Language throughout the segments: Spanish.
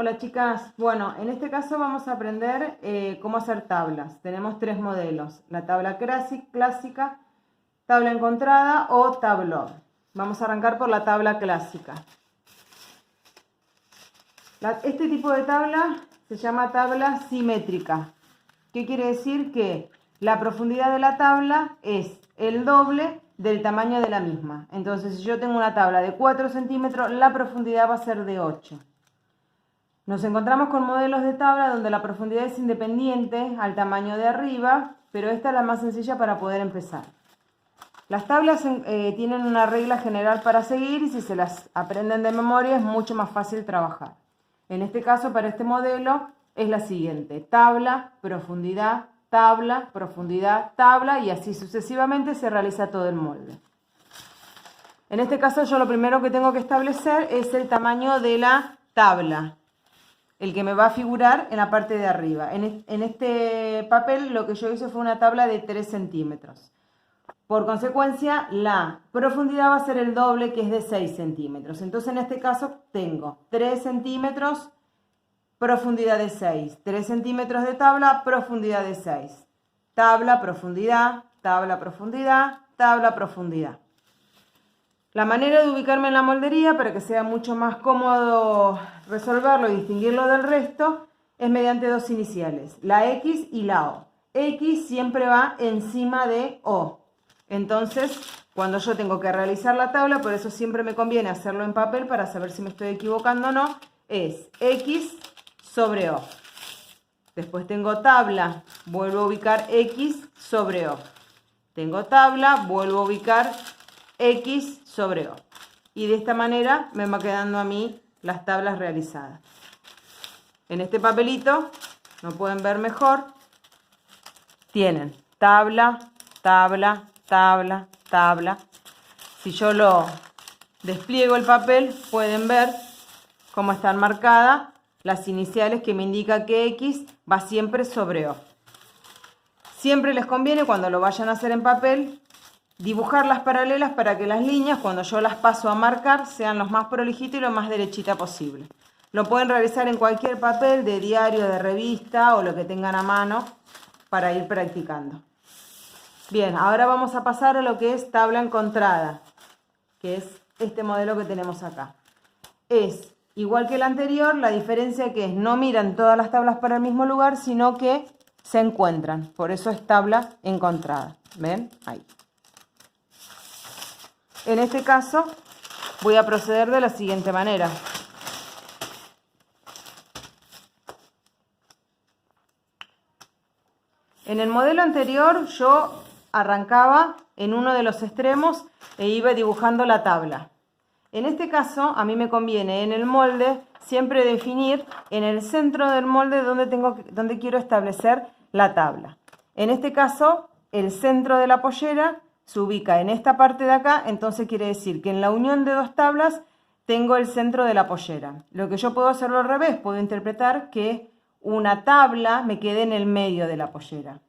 Hola chicas, bueno, en este caso vamos a aprender cómo hacer tablas. Tenemos tres modelos, la tabla clásica, tabla encontrada o tablón. Vamos a arrancar por la tabla clásica. Este tipo de tabla se llama tabla simétrica. ¿Qué quiere decir? Que la profundidad de la tabla es el doble del tamaño de la misma. Entonces, si yo tengo una tabla de 4 centímetros, la profundidad va a ser de 8. Nos encontramos con modelos de tabla donde la profundidad es independiente al tamaño de arriba, pero esta es la más sencilla para poder empezar. Las tablas tienen una regla general para seguir y si se las aprenden de memoria es mucho más fácil trabajar. En este caso, para este modelo, es la siguiente: tabla, profundidad, tabla, profundidad, tabla, y así sucesivamente se realiza todo el molde. En este caso, yo lo primero que tengo que establecer es el tamaño de la tabla, el que me va a figurar en la parte de arriba. En este papel lo que yo hice fue una tabla de 3 centímetros. Por consecuencia, la profundidad va a ser el doble, que es de 6 centímetros. Entonces, en este caso, tengo 3 centímetros, profundidad de 6. 3 centímetros de tabla, profundidad de 6. Tabla, profundidad, tabla, profundidad, tabla, profundidad. La manera de ubicarme en la moldería, para que sea mucho más cómodo resolverlo y distinguirlo del resto, es mediante dos iniciales, la X y la O. X siempre va encima de O. Entonces, cuando yo tengo que realizar la tabla, por eso siempre me conviene hacerlo en papel para saber si me estoy equivocando o no, es X sobre O. Después tengo tabla, vuelvo a ubicar X sobre O. Tengo tabla, vuelvo a ubicar X sobre O. Y de esta manera me va quedando a mí las tablas realizadas. En este papelito, no pueden ver mejor, tienen tabla, tabla, tabla, tabla. Si yo lo despliego el papel, pueden ver cómo están marcadas las iniciales que me indican que X va siempre sobre O. Siempre les conviene, cuando lo vayan a hacer en papel, dibujar las paralelas para que las líneas, cuando yo las paso a marcar, sean lo más prolijitas y lo más derechita posible. Lo pueden realizar en cualquier papel, de diario, de revista o lo que tengan a mano para ir practicando. Bien, ahora vamos a pasar a lo que es tabla encontrada, que es este modelo que tenemos acá. Es igual que el anterior, la diferencia que es no miran todas las tablas para el mismo lugar, sino que se encuentran. Por eso es tabla encontrada. ¿Ven? Ahí. En este caso voy a proceder de la siguiente manera. En el modelo anterior yo arrancaba en uno de los extremos e iba dibujando la tabla. En este caso a mí me conviene en el molde siempre definir en el centro del molde donde quiero establecer la tabla. En este caso el centro de la pollera se ubica en esta parte de acá, entonces quiere decir que en la unión de dos tablas tengo el centro de la pollera. Lo que yo puedo hacerlo al revés, puedo interpretar que una tabla me quede en el medio de la pollera.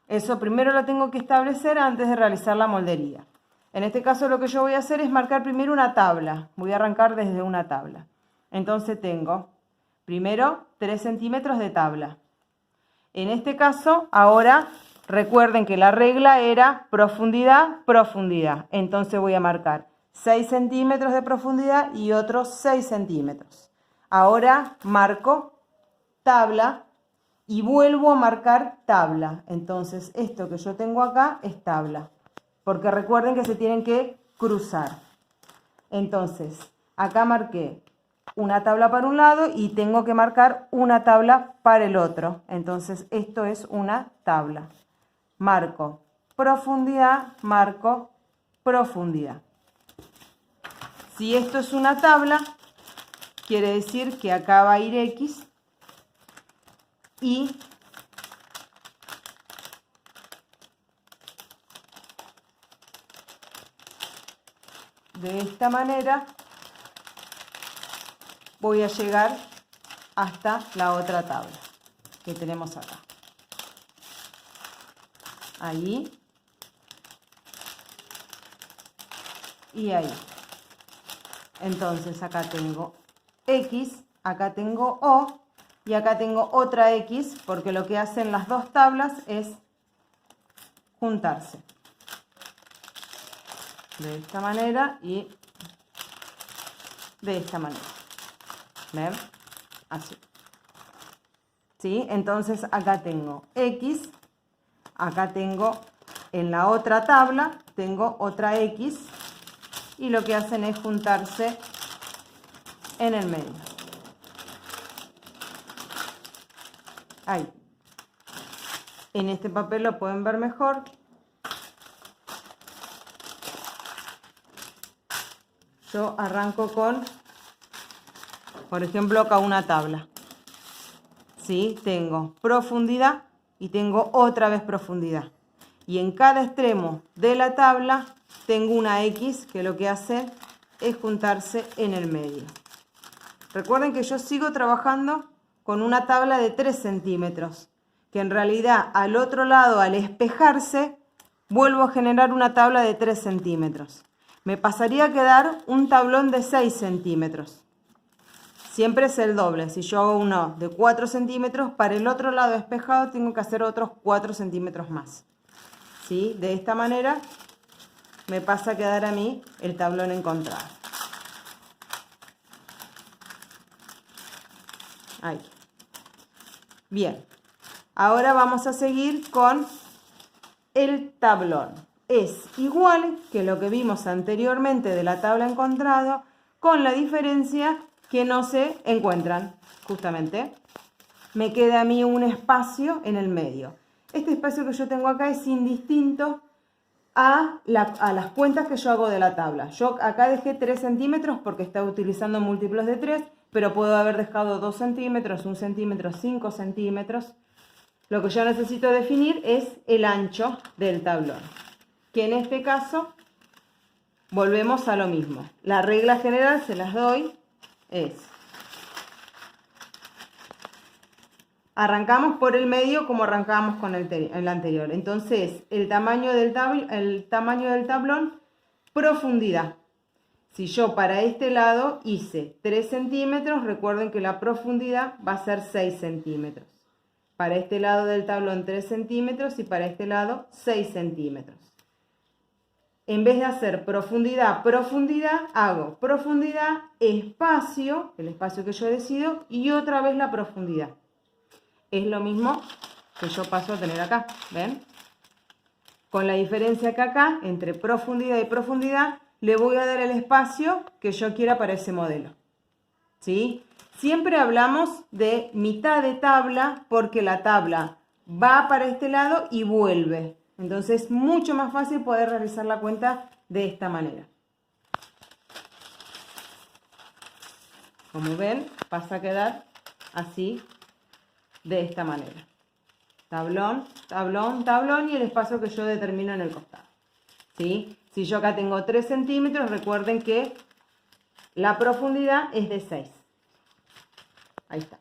Eso primero lo tengo que establecer antes de realizar la moldería. En este caso lo que yo voy a hacer es marcar primero una tabla. Voy a arrancar desde una tabla. Entonces tengo primero 3 centímetros de tabla. En este caso, ahora recuerden que la regla era profundidad, profundidad. Entonces voy a marcar 6 centímetros de profundidad y otros 6 centímetros. Ahora marco tabla y vuelvo a marcar tabla. Entonces esto que yo tengo acá es tabla, porque recuerden que se tienen que cruzar. Entonces acá marqué una tabla para un lado y tengo que marcar una tabla para el otro. Entonces esto es una tabla. Marco profundidad, marco profundidad. Si esto es una tabla, quiere decir que acá va a ir X y de esta manera voy a llegar hasta la otra tabla que tenemos acá. Ahí y ahí. Entonces acá tengo X, acá tengo O y acá tengo otra X, porque lo que hacen las dos tablas es juntarse. De esta manera y de esta manera. ¿Ven? Así. ¿Sí? Entonces acá tengo X, acá tengo en la otra tabla, tengo otra X y lo que hacen es juntarse en el medio. Ahí. En este papel lo pueden ver mejor. Yo arranco con, por ejemplo, acá una tabla. ¿Sí? Tengo profundidad y tengo otra vez profundidad. Y en cada extremo de la tabla tengo una X que lo que hace es juntarse en el medio. Recuerden que yo sigo trabajando con una tabla de 3 centímetros, que en realidad al otro lado, al espejarse, vuelvo a generar una tabla de 3 centímetros. Me pasaría a quedar un tablón de 6 centímetros. Siempre es el doble. Si yo hago uno de 4 centímetros, para el otro lado espejado tengo que hacer otros 4 centímetros más. ¿Sí? De esta manera me pasa a quedar a mí el tablón encontrado. Ahí. Bien. Ahora vamos a seguir con el tablón. Es igual que lo que vimos anteriormente de la tabla encontrado, con la diferencia que no se encuentran, justamente. Me queda a mí un espacio en el medio. Este espacio que yo tengo acá es indistinto a las cuentas que yo hago de la tabla. Yo acá dejé 3 centímetros porque estaba utilizando múltiplos de 3, pero puedo haber dejado 2 centímetros, 1 centímetro, 5 centímetros. Lo que yo necesito definir es el ancho del tablón, que en este caso volvemos a lo mismo. La regla general se las doy, es arrancamos por el medio como arrancábamos con el anterior. Entonces, el tamaño del tablón, profundidad. Si yo para este lado hice 3 centímetros, recuerden que la profundidad va a ser 6 centímetros. Para este lado del tablón 3 centímetros y para este lado 6 centímetros. En vez de hacer profundidad, profundidad, hago profundidad, espacio, el espacio que yo decido, y otra vez la profundidad. Es lo mismo que yo paso a tener acá, ¿ven? Con la diferencia que acá, entre profundidad y profundidad, le voy a dar el espacio que yo quiera para ese modelo. ¿Sí? Siempre hablamos de mitad de tabla porque la tabla va para este lado y vuelve. Entonces es mucho más fácil poder realizar la cuenta de esta manera. Como ven, pasa a quedar así, de esta manera. Tablón, tablón, tablón y el espacio que yo determino en el costado. ¿Sí? Si yo acá tengo 3 centímetros, recuerden que la profundidad es de 6. Ahí está.